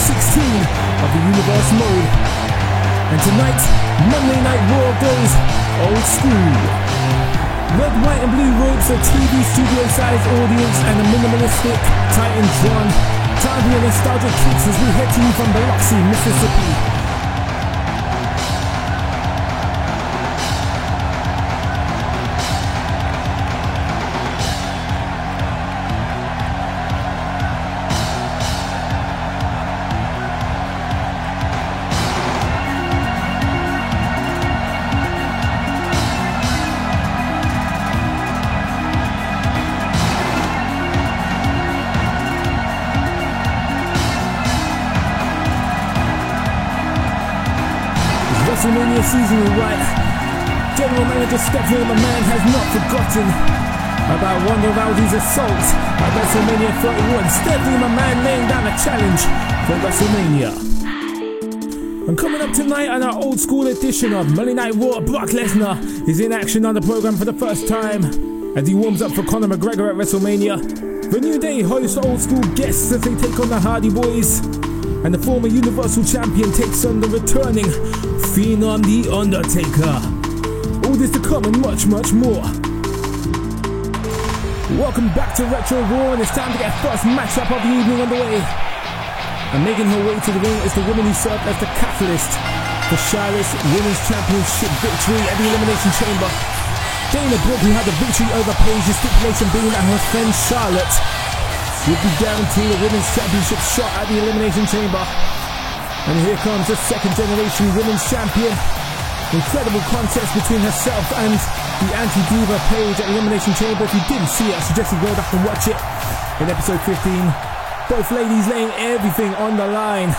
16 of the Universe Mode. And tonight, Monday Night Raw goes old school. Red, white and blue robes, a TV studio-sized audience, and a minimalistic Titantron. Time for your nostalgic kicks as we head to you from Biloxi, Mississippi. WrestleMania season is right. General Manager Stephanie McMahon has not forgotten about Ronda Rousey's assault at WrestleMania 31. Stephanie McMahon laying down a challenge for WrestleMania. And coming up tonight on our old school edition of Monday Night Raw, Brock Lesnar is in action on the program for the first time as he warms up for Conor McGregor at WrestleMania. The New Day hosts old school guests as they take on the Hardy Boys. And the former Universal Champion takes on the returning Phenom The Undertaker. All this to come and much, much more. Welcome back to Retro Raw, and it's time to get first matchup of the evening underway. And making her way to the ring is the woman who served as the catalyst for Charlotte's Women's Championship victory at the Elimination Chamber. Dana Brooke, who had the victory over Paige, the stipulation being that her friend Charlotte would be guaranteed a Women's Championship shot at the Elimination Chamber. And here comes the second generation Women's Champion. Incredible contest between herself and the anti-diva Paige at Elimination Chamber. If you didn't see it, I suggest you go back and watch it in episode 15. Both ladies laying everything on the line.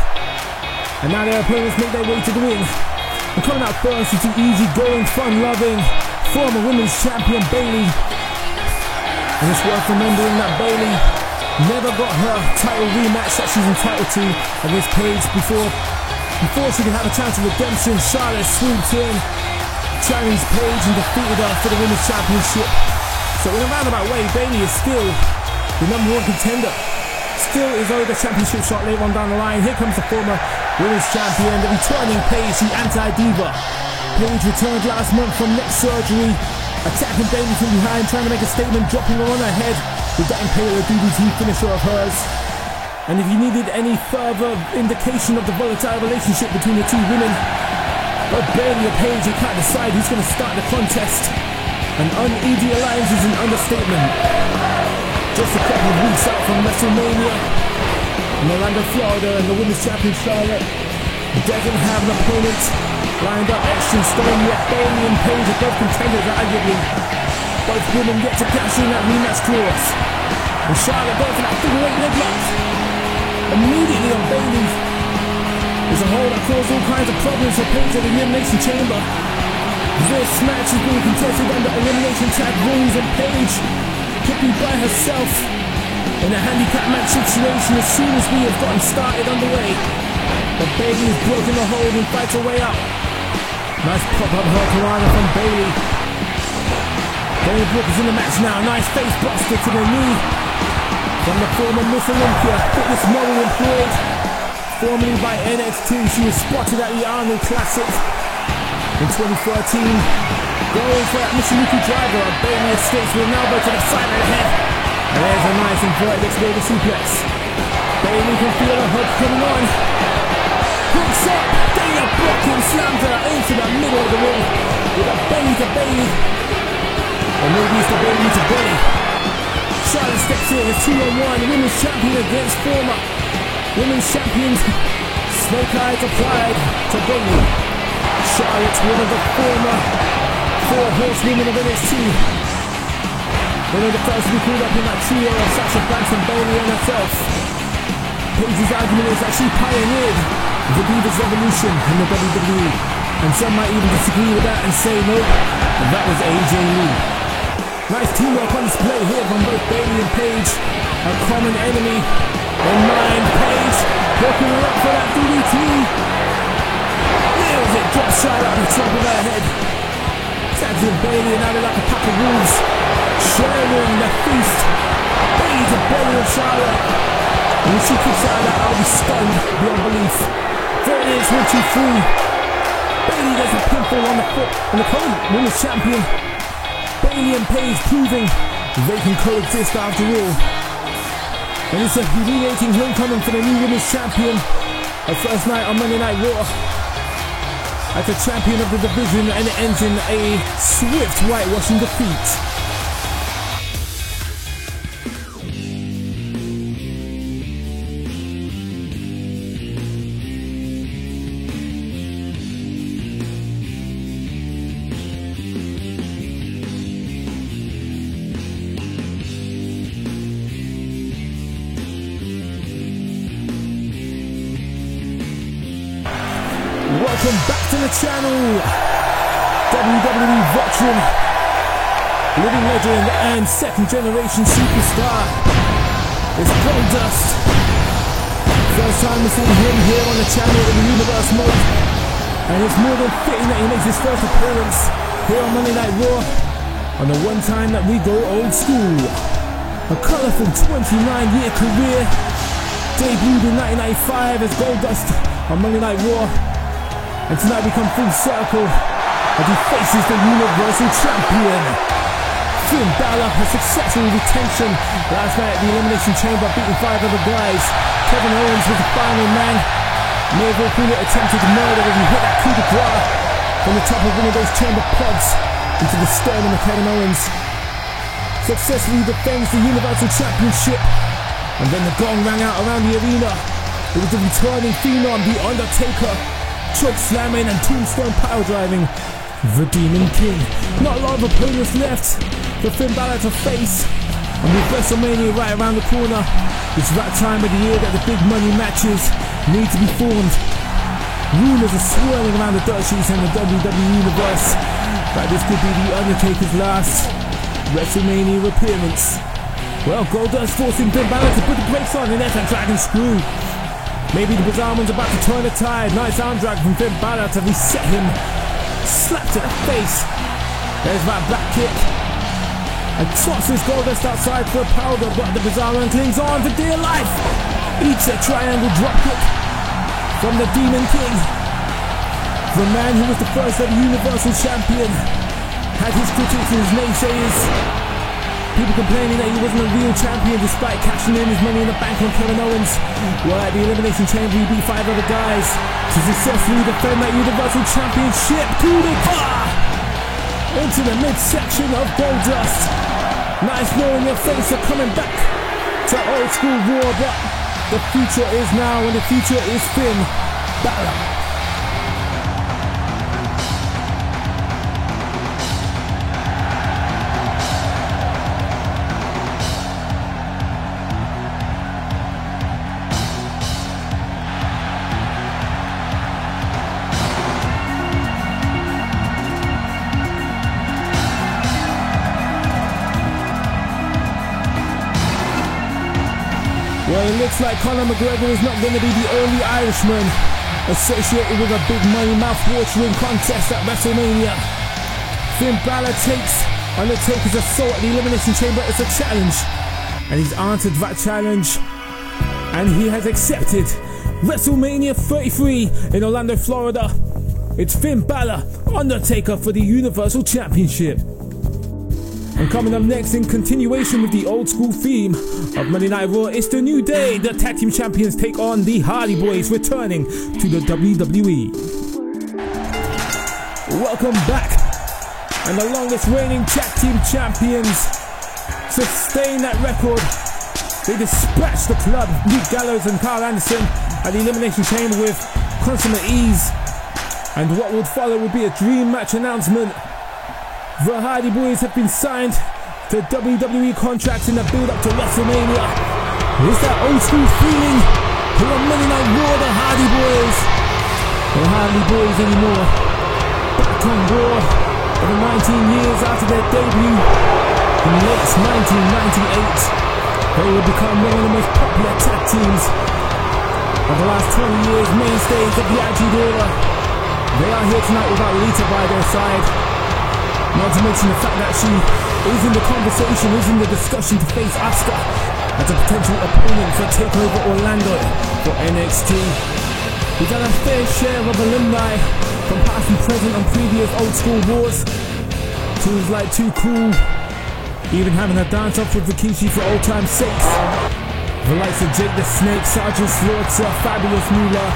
And now their opponents make their way to the ring. And coming out first is the easy-going, fun-loving former Women's Champion Bayley. And it's worth remembering that Bayley never got her title rematch that she's entitled to against Paige before she could have a chance of redemption. Charlotte swooped in, challenged Paige and defeated her for the Women's Championship. So in a roundabout way, Bayley is still the number one contender. Still is owed the championship shot later on down the line. Here comes the former Women's Champion, the returning Paige, the anti-diva. Paige returned last month from neck surgery, attacking Bayley from behind, trying to make a statement, dropping her on her head with that Impaler DDT finisher of hers. And if you needed any further indication of the volatile relationship between the two women, but Bayley or Paige, you can't decide who's going to start the contest. An uneasy alliance is an understatement. Just a couple of weeks out from WrestleMania in Orlando, Florida, and the Women's Champion Charlotte doesn't have an opponent lined up extra in stone yet. Bayley and Paige are both contenders, arguably. Both women get to cash in that rematch clause. And Charlotte goes for that figure-8 leg. Immediately on Bayley. There's a hole that caused all kinds of problems for Paige at the Elimination Chamber. This match is being contested under Elimination Tag rules, and Paige could be by herself in a handicap match situation as soon as we have gotten started underway. But Bayley has broken the hold and fights her way up. Nice pop-up hurricanrana from Bayley. Dana Brooke is in the match now. Nice face buster to the knee from the former Miss Olympia, fitness model employed formerly by NXT. She was spotted at the Arnold Classic in 2013. Going for that Michinoku driver. Bayley escapes with an elbow to the side of the head. And there's a nice inverted exploded suplex. Bayley can feel her hook coming on. Hooks up. Dana Brooke and slams her into the middle of the ring with a belly to Bayley. Or maybe it's the Bayley to Bayley. Charlotte steps in as 2-on-1. Women's Champion against former Women's Champion. Snake Eyes applied to Bayley. Charlotte's one of the former 4 horsewomen of NXT. One of the first to be called up in that trio of Sasha Banks and Bayley and herself. Paige's argument is that she pioneered the Divas Revolution in the WWE. And some might even disagree with that and say no, that was AJ Lee. Nice teamwork on display here from both Bayley and Paige. A common enemy in mind. Paige hooking her up for that DDT. Nails it, drops Charlotte on the top of her head. Tags in Bayley and now they're like a pack of wolves, sharing the feast. Bayley to Bayley and Charlotte. And if she kicks out of that, I'll be stunned beyond belief. There it is, 1, 2, 3. Bayley gets a pinfall on the foot, and the current women's champion, Bayley and Paige, proving they can coexist after all. And it's a humiliating homecoming for the new women's champion. Her first night on Monday Night Raw as the champion of the division, and it ends in a swift whitewashing defeat. Welcome back to the channel. WWE veteran, living legend and second generation superstar is Goldust. First time we're seeing him here on the channel in the Universe mode, and it's more than fitting that he makes his first appearance here on Monday Night Raw on the one time that we go old school. A colourful 29-year career, debuted in 1995 as Goldust on Monday Night Raw. And tonight we come full circle as he faces the Universal Champion. Finn Balor has successful retention last night at the Elimination Chamber, beating 5 other guys. Kevin Owens was the final man. Neville Bullet attempted murder as he hit that coup de grace from the top of one of those chamber plugs into the sternum of Kevin Owens. Successfully defends the Universal Championship. And then the gong rang out around the arena. It was the returning phenom, The Undertaker, choke slamming and tombstone power driving the Demon King. Not a lot of opponents left for Finn Balor to face, and with WrestleMania right around the corner, it's that time of the year that the big money matches need to be formed. Rumours are swirling around the dirt sheets in the WWE Universe that this could be The Undertaker's last WrestleMania appearance. Well, Goldust forcing Finn Balor to put the brakes on, and there's a dragon screw. Maybe the Bizarre One's about to turn the tide. Nice arm drag from Finn Balor to reset him. Slap to the face. There's that back kick. And tosses Goldust outside for a powder, but the Bizarre One clings on for dear life. Eats a triangle drop kick from the Demon King. The man who was the first ever Universal Champion had his critics and his naysayers. People complaining that he wasn't a real champion despite cashing in his money in the bank on Kevin Owens. Well, at the Elimination Chamber, he beat 5 other guys to successfully defend that Universal Championship. Coup de grace into the midsection of Goldust. Nice knowing your face of coming back to old school Raw, but the future is now, and the future is Finn Balor. Well, it looks like Conor McGregor is not going to be the only Irishman associated with a big money mouth-watering contest at WrestleMania. Finn Balor takes Undertaker's assault at the Elimination Chamber as a challenge, and he's answered that challenge, and he has accepted WrestleMania 33 in Orlando, Florida. It's Finn Balor, Undertaker for the Universal Championship. And coming up next, in continuation with the old school theme of Monday Night Raw, it's the New Day. The tag team champions take on the Hardy Boys, returning to the WWE. Welcome back. And the longest reigning tag team champions sustain that record. They dispatched the club, Luke Gallows and Carl Anderson, at the Elimination Chamber with consummate ease. And what would follow would be a dream match announcement. The Hardy Boys have been signed to WWE contracts in the build-up to WrestleMania. It's that old school feeling here on Monday Night Raw, the Hardy Boys. The Hardy Boys anymore. Back on Raw over 19 years after their debut in late 1998. They will become one of the most popular tag teams of the last 20 years, mainstays of the Attitude Era. They are here tonight without Lita by their side. Not to mention the fact that she is in the conversation, is in the discussion to face Asuka as a potential opponent for TakeOver Orlando for NXT. We've done a fair share of alumni from past and present on previous old school wars. Teams like Too Cool, even having a dance off with Rikishi for old time's sakes. The likes of Jake the Snake, Sergeant Slaughter, Fabulous Moolah.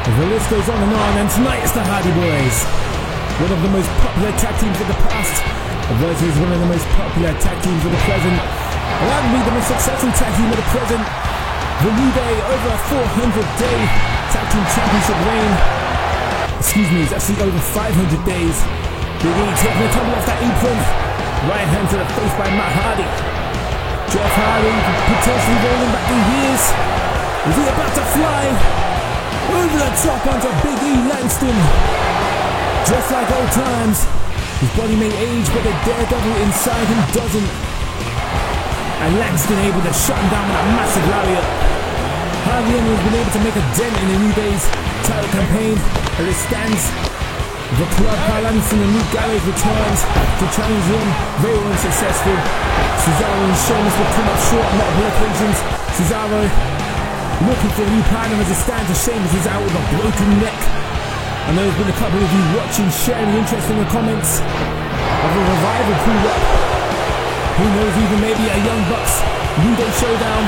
The list goes on, and tonight it's the Hardy Boys. One of the most popular tag teams of the past versus one of the most popular tag teams of the present. And arguably the most successful tag team of the present. The New Day over a 400-day tag team championship reign. Excuse me, it's actually over 500 days. Big E taking a tumble off that apron. Right hand to the face by Matt Hardy. Jeff Hardy potentially rolling back the years. Is he about to fly over the top onto Big E Langston? Just like old times, his body may age, but the daredevil inside him doesn't. And Langston able to shut him down with a massive lariat. Hardy has been able to make a dent in the New Day's title campaign. As it stands, the club, Kyle Anderson and Luke Gallows returns to challenge him. Very unsuccessful. Cesaro and Sheamus will come up short on multiple occasions. Cesaro looking for a new partner as it stands, as Sheamus is out with a broken neck. I know there's been a couple of you watching, sharing interest in the comments of a revival pull-up. Who knows, even maybe a Young Bucks New Day showdown.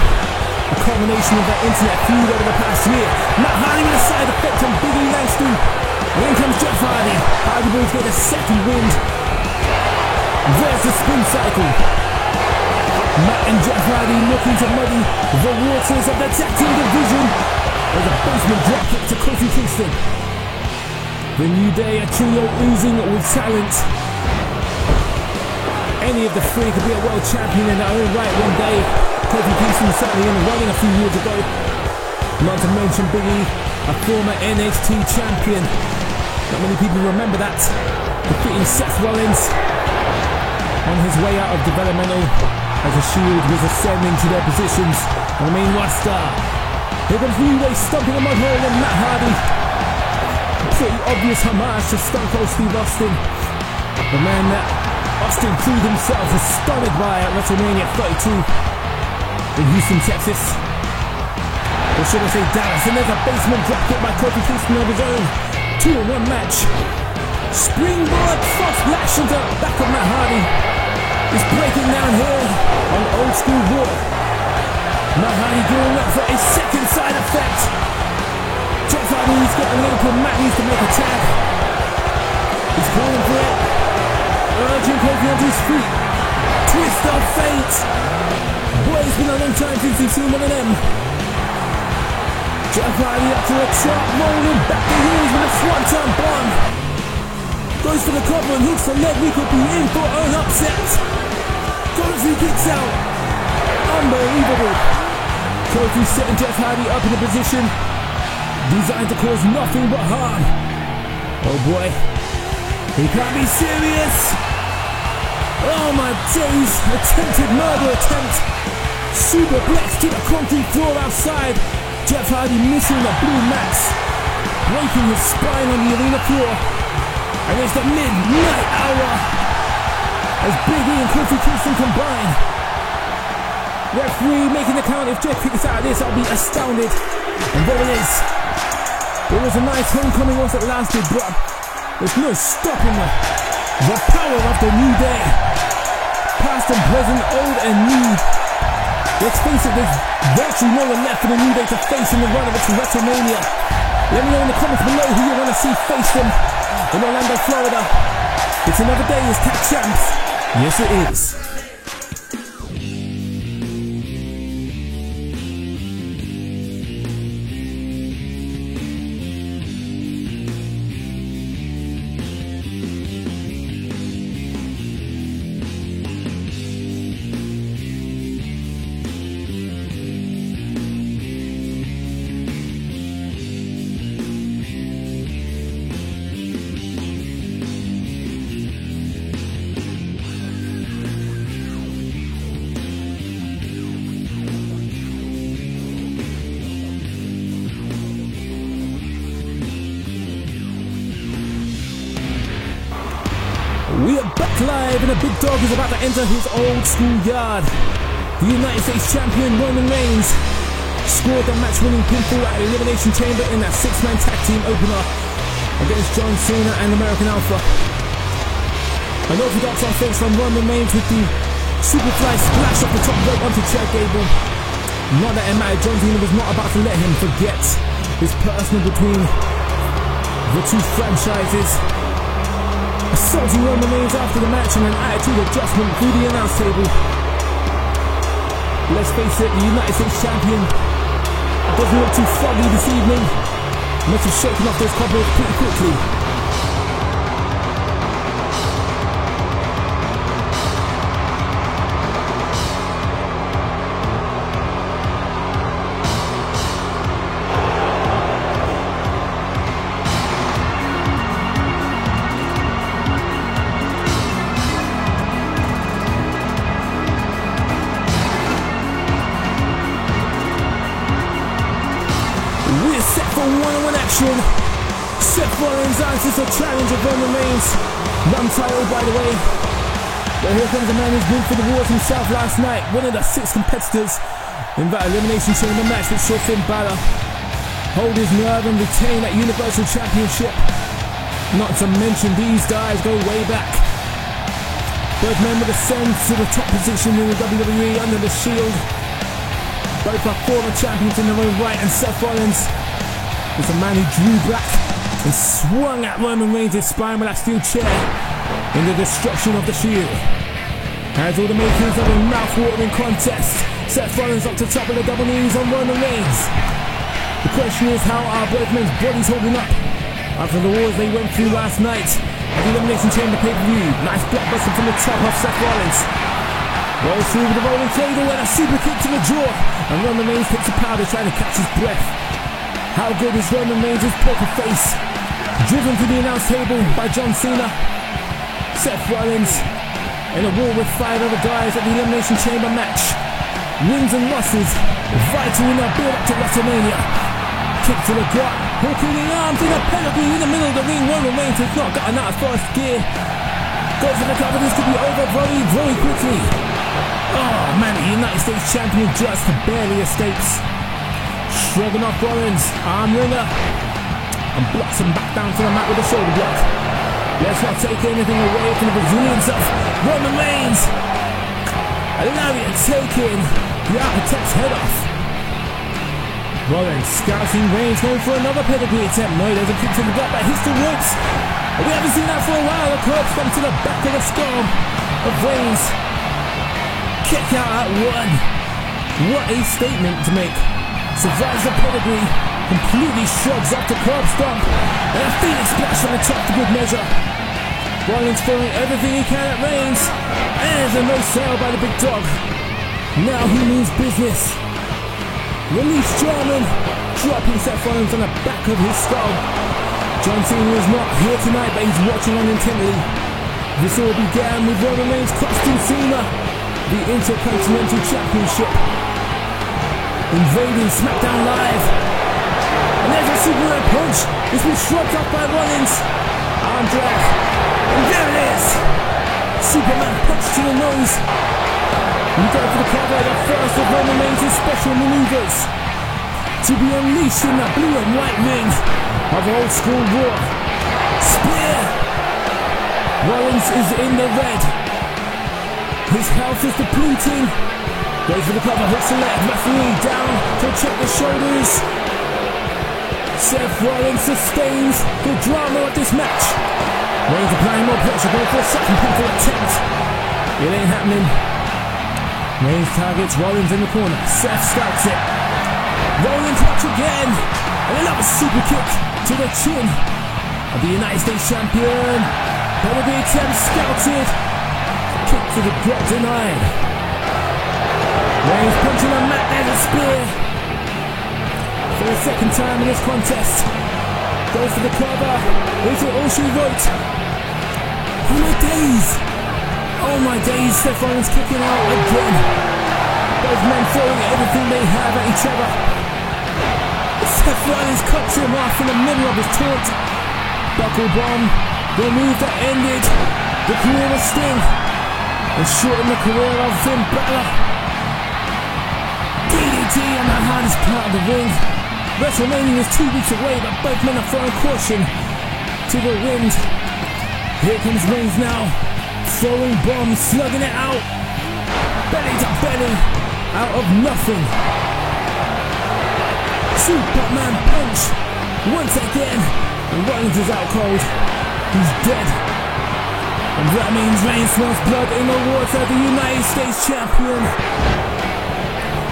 A combination of that internet feud over the past year. Matt Hardy with a side effect on Big E Langston. And in comes Jeff Hardy. Hardy Boys get a second wind. There's the spin cycle. Matt and Jeff Hardy looking to muddy the waters of the tag team division. There's a basement dropkick to Kofi Kingston. The New Day, a trio oozing with talent. Any of the three could be a world champion in their own right one day. Kofi Kingston certainly in the running a few years ago. Not to mention Big E, a former NXT champion. Not many people remember that. Defeating Seth Rollins on his way out of developmental as the Shield was ascending to their positions on the main roster. Here comes New Day stumping a mud hole and Matt Hardy. Pretty obvious homage to Stone Cold Steve Austin, the man that Austin proved himself was stunned by at WrestleMania 32 in Houston, Texas. Or should I say Dallas? And there's a basement dropkick by Kofi Kingston of his own. 2-on-1 match. Springboard Fox Lash into the back of Matt Hardy. Is breaking down here on Old School War. Matt Hardy going up for a second side effect. Jeff Hardy's got a little Matt needs to make a tag. He's calling for it. Urging Kofi onto his feet. Twist of fate. Boy, it's been a long time since we've seen one of them. Jeff Hardy up to the top, rolling back the heels with a swanton bomb. Goes for the cover and hooks the leg. We could be in for an upset. Kofi kicks out. Unbelievable. Kofi setting Jeff Hardy up in a position designed to cause nothing but harm. Oh boy. He can't be serious. Oh my days. Attempted murder attempt. Superplex to the concrete floor outside. Jeff Hardy missing the blue max. Breaking his spine on the arena floor. And it's the midnight hour as Big E and Kofi Kingston combine. Referee making the count. If Jeff kicks out of this, I'll be astounded. And there it is. It was a nice homecoming once it lasted, but there's no stopping the power of the New Day. Past and present, old and new. Let's face it, there's virtually no one left for the New Day to face in the run of it to WrestleMania. Let me know in the comments below who you want to see face them in Orlando, Florida. It's another day as tag champs. Yes, it is. We are back live and the big dog is about to enter his old school yard. The United States champion Roman Reigns scored the match-winning pinfall at Elimination Chamber in that six-man tag team opener against John Cena and American Alpha. An orthodox offense from Roman Reigns with the Superfly splash off the top rope onto Chad Gable. Not that it mattered, John Cena was not about to let him forget his personal between the two franchises. Assaulting Roman Reigns after the match and an attitude adjustment through the announce table. Let's face it, the United States champion doesn't look too foggy this evening. Must have shaken off those cobwebs pretty quickly. We're set for one-on-one action. Seth Rollins answers the challenge of Roman Reigns. Non-title, by the way. But here comes the man who's been for the wars himself last night. One of the 6 competitors in that Elimination Chamber match with Finn Balor. Hold his nerve and retain that Universal Championship. Not to mention these guys go way back. Both men would ascend to the top position in the WWE under the Shield. Both are former champions in their own right, and Seth Rollins is the man who drew back and swung at Roman Reigns' spine with that steel chair in the destruction of the Shield. As all the makers of a mouth-watering contest, Seth Rollins up to top of the double knees on Roman Reigns. The question is, how are both men's bodies holding up after the wars they went through last night at the Elimination Chamber pay-per-view? Nice blockbuster from the top of Seth Rollins. Rolls through with a rolling cradle and a super kick to the jaw, and Roman Reigns takes a powder trying to catch his breath. How good is Roman Reigns' poker face? Driven to the announce table by John Cena. Seth Rollins in a war with 5 other guys at the Elimination Chamber match. Wins and losses vital in their build up to WrestleMania. Kick to the gut, hook in the arms in a pedigree in the middle of the ring. Roman Reigns has not gotten out of first gear. Goes for the cover, this could be over very quickly. Oh man, the United States champion just barely escapes. Shrugging off Rollins, arm wringer, and blocks him back down to the mat with a shoulder block. Let's not take anything away from the resilience of Roman Reigns. A lariat taking the Architect's head off. Rollins scouting Reigns, going for another pedigree attempt. No, there's a kick to the gut that hits the ropes. We haven't seen that for a while. A curb stomp to the back of the skull of Reigns. Kick out at 1. What a statement to make. Survives the pedigree, completely shrugs up the curb stomp, and a Phoenix splash on the top for good measure. Rollins throwing everything he can at Reigns, and there's a no sale by the big dog. Now he means business. Release German, dropping Seth Rollins on the back of his skull. John Cena is not here tonight, but he's watching on intently. This all began with Roman Reigns costing Cena the Intercontinental Championship, invading SmackDown Live. And there's a Superman punch. It's been shrugged off by Rollins. Arm drag. And there it is. Superman punch to the nose. We go for the cover, the first of Roman Reigns' special maneuvers to be unleashed in the blue and white ring of old school Raw. Spear. Rollins is in the red. His health is depleting. Goes for the cover, hooks the leg, referee down to check the shoulders. Seth Rollins sustains the drama of this match. Reigns applying more pressure, going for a second pinfall attempt. It ain't happening. Reigns targets Rollins in the corner. Seth scouts it. Rollins watch again. And another super kick to the chin of the United States champion. Pedigree attempt scouted. Kick to the gut denied. Reigns punching the mat and a spear. For the second time in this contest. Goes for the cover. Is it all she wrote? Oh my days. Oh my days. Seth Rollins kicking out again. Both men throwing everything they have at each other. Seth Rollins cuts him off in the middle of his taunt. Buckle bomb. The move that ended the career of Sting and shortened the career of Finn Balor. DDT on the hardest part of the ring. WrestleMania is 2 weeks away, but both men are throwing caution to the wind. Here comes Reigns now, throwing bombs, slugging it out, belly to belly, out of nothing. Superman punch, once again, and Rollins is out cold. He's dead. And that means Reigns smells blood in the water, the United States champion.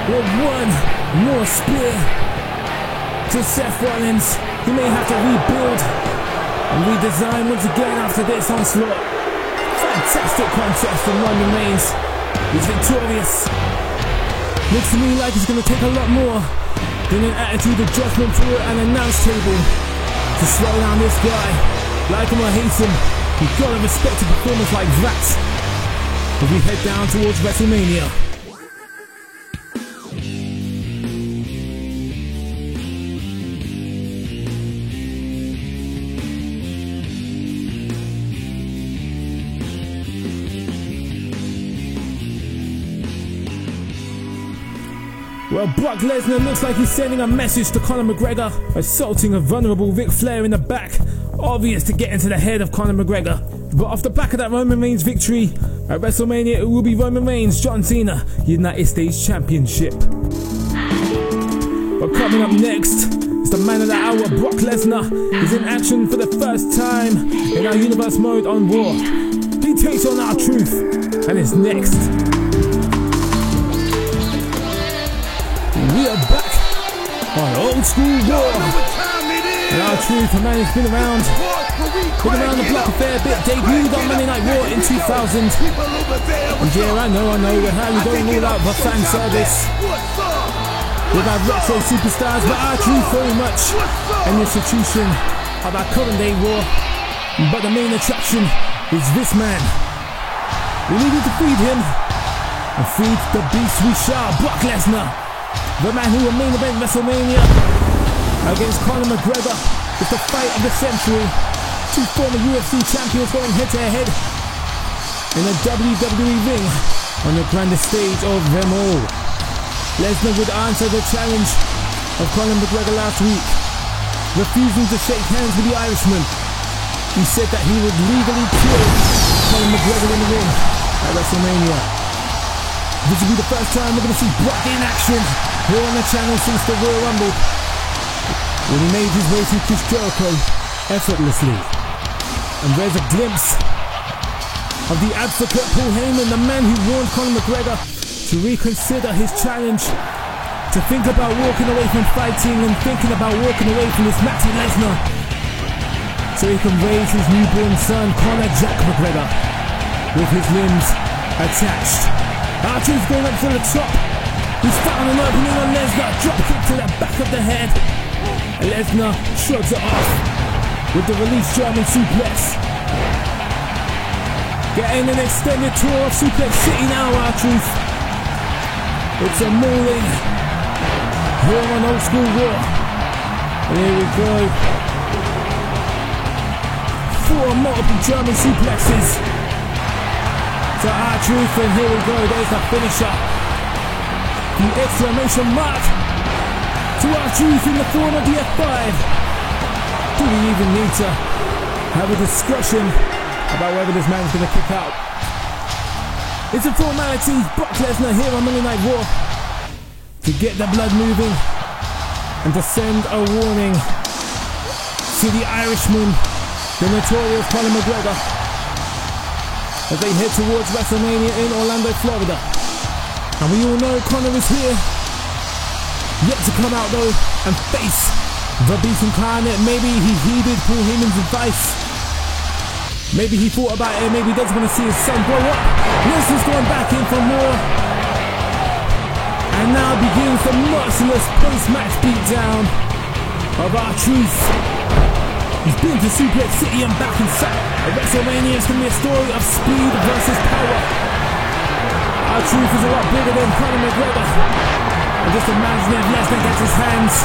With one more spear to Seth Rollins. He may have to rebuild and redesign once again after this onslaught. Fantastic contest from Roman Reigns. He's victorious. Looks to me like it's going to take a lot more than an attitude adjustment to an announce table to slow down this guy. Like him or hate him, you've got to respect a performance like that as we head down towards WrestleMania. Well, Brock Lesnar looks like he's sending a message to Conor McGregor, assaulting a vulnerable Ric Flair in the back. Obvious to get into the head of Conor McGregor. But off the back of that Roman Reigns victory at WrestleMania, it will be Roman Reigns, John Cena, United States Championship. But coming up next is the man of the hour, Brock Lesnar. Is in action for the first time in our Universe mode on Raw. He takes on R-Truth and is next. We are back on Old School Raw. And R-Truth, a man who's been around the block a fair bit, debuted on Monday Night Raw in 2000. And yeah, I know, we're having going all out for fan service. We've had retro superstars, but R-Truth very much an institution of our current day Raw. But the main attraction is this man. We needed to feed him, and feed the beast we shall, Brock Lesnar. The man who will main event WrestleMania against Conor McGregor. It's the fight of the century. Two former UFC champions going head to head in a WWE ring on the grandest stage of them all. Lesnar would answer the challenge of Conor McGregor last week, refusing to shake hands with the Irishman. He said that he would legally kill Conor McGregor in the ring at WrestleMania. This will be the first time we're going to see Brock in action here on the channel since the Royal Rumble, when he made his way through Chris Jericho effortlessly. And there's a glimpse of the advocate Paul Heyman, the man who warned Conor McGregor to reconsider his challenge, to think about walking away from fighting and thinking about walking away from this match with Lesnar, so he can raise his newborn son, Conor Jack McGregor, with his limbs attached. R-Truth going up to the top. He's found an opening on Lesnar. Drop kick to the back of the head. Lesnar shrugs it off with the release German suplex. Getting an extended tour of Suplex City now, R-Truth. It's a mauling here on Old School Raw. And here we go. 4 multiple German suplexes to R-Truth, and here we go, there's the finisher. The exclamation mark to R-Truth in the form of the F5. Do we even need to have a discussion about whether this man's going to kick out? It's a formality. Brock Lesnar here on Monday Night Raw to get the blood moving and to send a warning to the Irishman, the notorious Conor McGregor, as they head towards WrestleMania in Orlando, Florida. And we all know Conor is here, yet to come out though and face the beast incarnate. Maybe he heeded Paul Heyman's advice. Maybe he thought about it, maybe he doesn't want to see his son grow up. Lesnar's going back in for more. And now begins the merciless post-match beatdown of R-Truth. He's been to Suplex City and back and sat at WrestleMania. It's going to be a story of speed versus power. R-Truth is a lot bigger than Conor McGregor. And just imagine if Lesnar gets his hands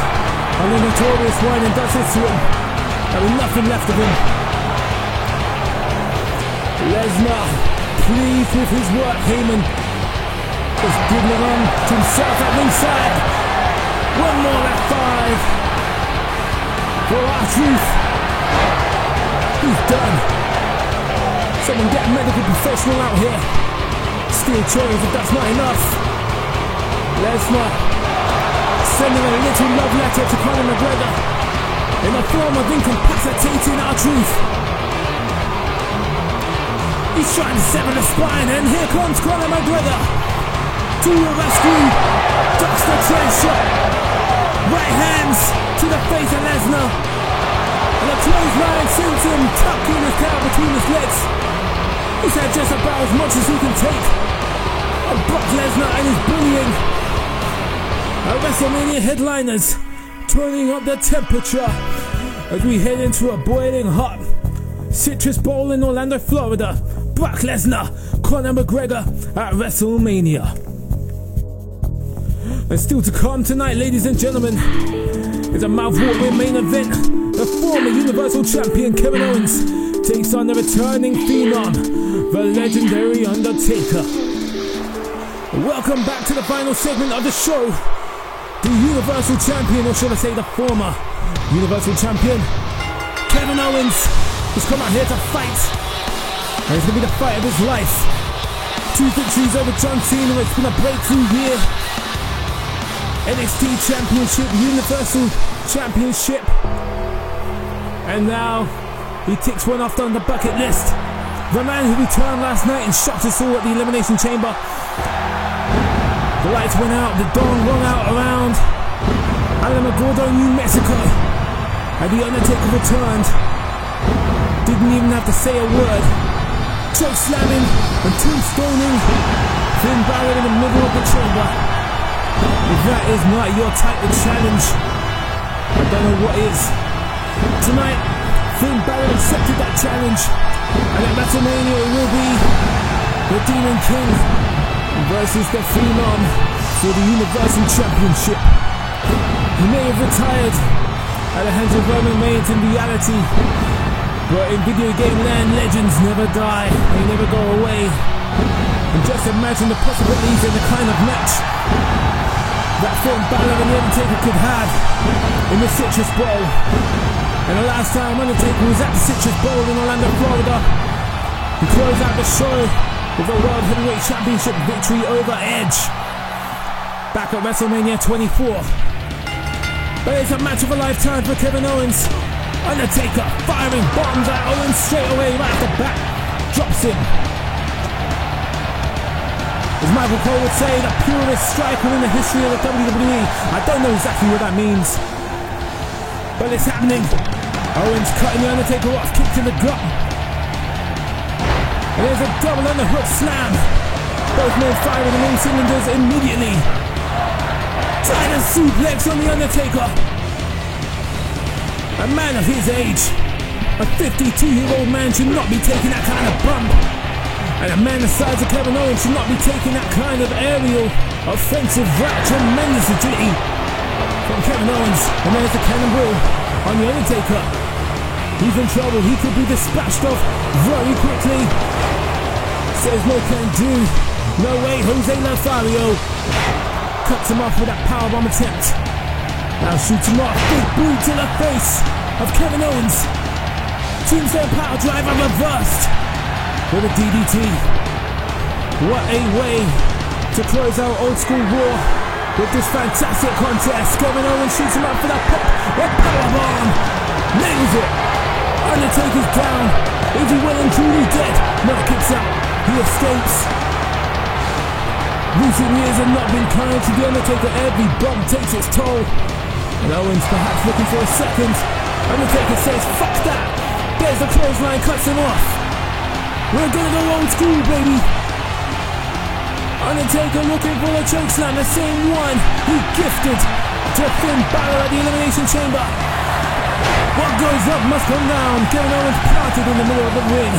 on the notorious one and does this to him. There'll be nothing left of him. Lesnar, pleased with his work, Heyman, just dribbling on to himself at ringside. One more at 5. For R-Truth. He's done. Someone get a medical professional out here. Steel chairs if that's not enough. Lesnar sending a little love letter to Conor McGregor in the form of incapacitating R-Truth. He's trying to sever the spine, and here comes Conor McGregor to the rescue. Ducks the chair shot. Right hands to the face of Lesnar. And a clothesline sends him tucking his tail between his legs. He's had just about as much as he can take. And Brock Lesnar and his bullying. Our WrestleMania headliners turning up the temperature as we head into a boiling hot Citrus Bowl in Orlando, Florida. Brock Lesnar, Conor McGregor at WrestleMania. And still to come tonight, ladies and gentlemen, is a mouth-watering main event. The former Universal Champion Kevin Owens takes on the returning Phenom, the legendary Undertaker. Welcome back to the final segment of the show. The Universal Champion, or should I say the former Universal Champion, Kevin Owens, has come out here to fight. And it's going to be the fight of his life. 2 victories over John Cena. It's been a breakthrough year. NXT Championship, Universal Championship. And now he ticks one off on the bucket list. The man who returned last night and shocked us all at the Elimination Chamber. The lights went out, the dawn rung out around Alamogordo, New Mexico. And the Undertaker returned. Didn't even have to say a word. Choke slamming and tombstoning Finn Balor in the middle of the chamber. If that is not your type of challenge, I don't know what is. Tonight, Finn Balor accepted that challenge, and at WrestleMania it will be the Demon King versus the Phenom for the Universal Championship. He may have retired at the hands of Roman Reigns in reality, but in video game land, legends never die, they never go away. And just imagine the possibilities and the kind of match that Finn Balor and The Undertaker could have in the Citrus Bowl. And the last time Undertaker was at the Citrus Bowl in Orlando, Florida, he closed out the show with a World Heavyweight Championship victory over Edge back at WrestleMania 24. But it's a match of a lifetime for Kevin Owens. Undertaker firing bombs at Owens straight away right off the bat. Drops him. As Michael Cole would say, the purest striker in the history of the WWE. I don't know exactly what that means, but it's happening. Owens cutting the Undertaker off, kick to the gut. And there's a double underhook slam. Both men firing on all cylinders immediately. Trying to suplex on the Undertaker. A man of his age, a 52-year-old man, should not be taking that kind of bump. And a man the size of Kevin Owens should not be taking that kind of aerial offensive route. Tremendous agility from Kevin Owens. And there's the cannonball on the Undertaker. He's in trouble. He could be dispatched off very quickly. Says no can do. No way. Jose Lothario cuts him off with that powerbomb attempt. Now shoots him off. Big boot to the face of Kevin Owens. Tombstone power driver reversed with a DDT. What a way to close out Old School War with this fantastic contest. Kevin Owens shoots him up for that pop. That powerbomb. Nails it. Undertaker's down. Is he well and truly dead? No, kicks out. He escapes. Recent years have not been kind to the Undertaker. Every bump takes its toll. And Owens perhaps looking for a second. Undertaker says, fuck that. There's the clothesline, cuts him off. We're gonna go old school, baby. Undertaker looking for a chokeslam, the same one he gifted to Finn Balor at the Elimination Chamber. What goes up must come down. Kevin Owens planted in the middle of the ring,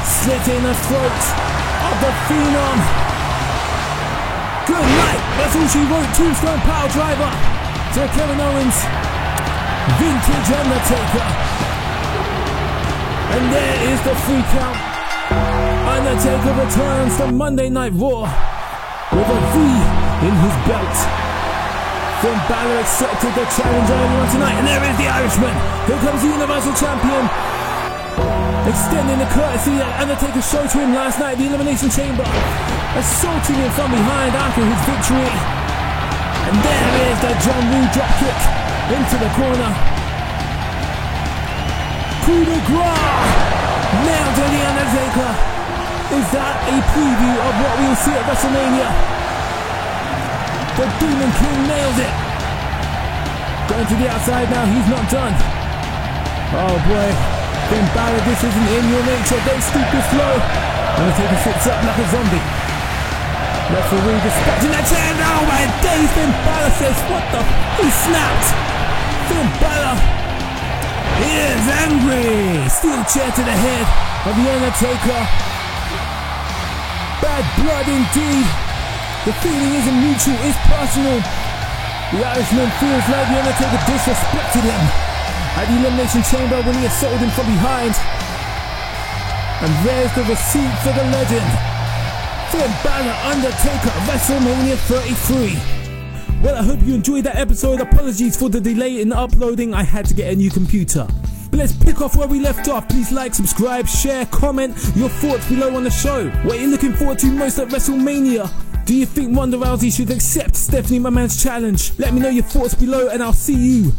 slitting the throat of the Phenom. Good night. That's all she wrote. Tombstone power driver to Kevin Owens. Vintage Undertaker. And there is the 3 count. Undertaker returns to Monday Night Raw with a V in his belt. Finn Balor accepted the challenge earlier on tonight, and there is the Irishman. Here comes the Universal Champion, extending the courtesy that Undertaker showed to him last night at the Elimination Chamber, assaulting him from behind after his victory. And there is the John Woo dropkick into the corner. Coup de grace, nailed to the Undertaker. Is that a preview of what we'll see at WrestleMania? The Demon King nails it. Going to the outside now, he's not done. Oh boy, Finn Balor, this isn't in your nature, don't stoop this low. Undertaker sits up like a zombie. Referee dispatching that chair. Oh my days, Finn Balor says, what the he snapped. Finn Balor, he is angry. Steel chair to the head of the Undertaker. Bad blood indeed. The feeling isn't mutual, it's personal. The Irishman feels like the Undertaker disrespected him at the Elimination Chamber when he assaulted him from behind. And there's the receipt for the legend. Finn Balor, Undertaker, WrestleMania 33. Well, I hope you enjoyed that episode. Apologies for the delay in uploading. I had to get a new computer. But let's pick off where we left off. Please like, subscribe, share, comment your thoughts below on the show. What are you looking forward to most at WrestleMania? Do you think Ronda Rousey should accept Stephanie McMahon's challenge? Let me know your thoughts below and I'll see you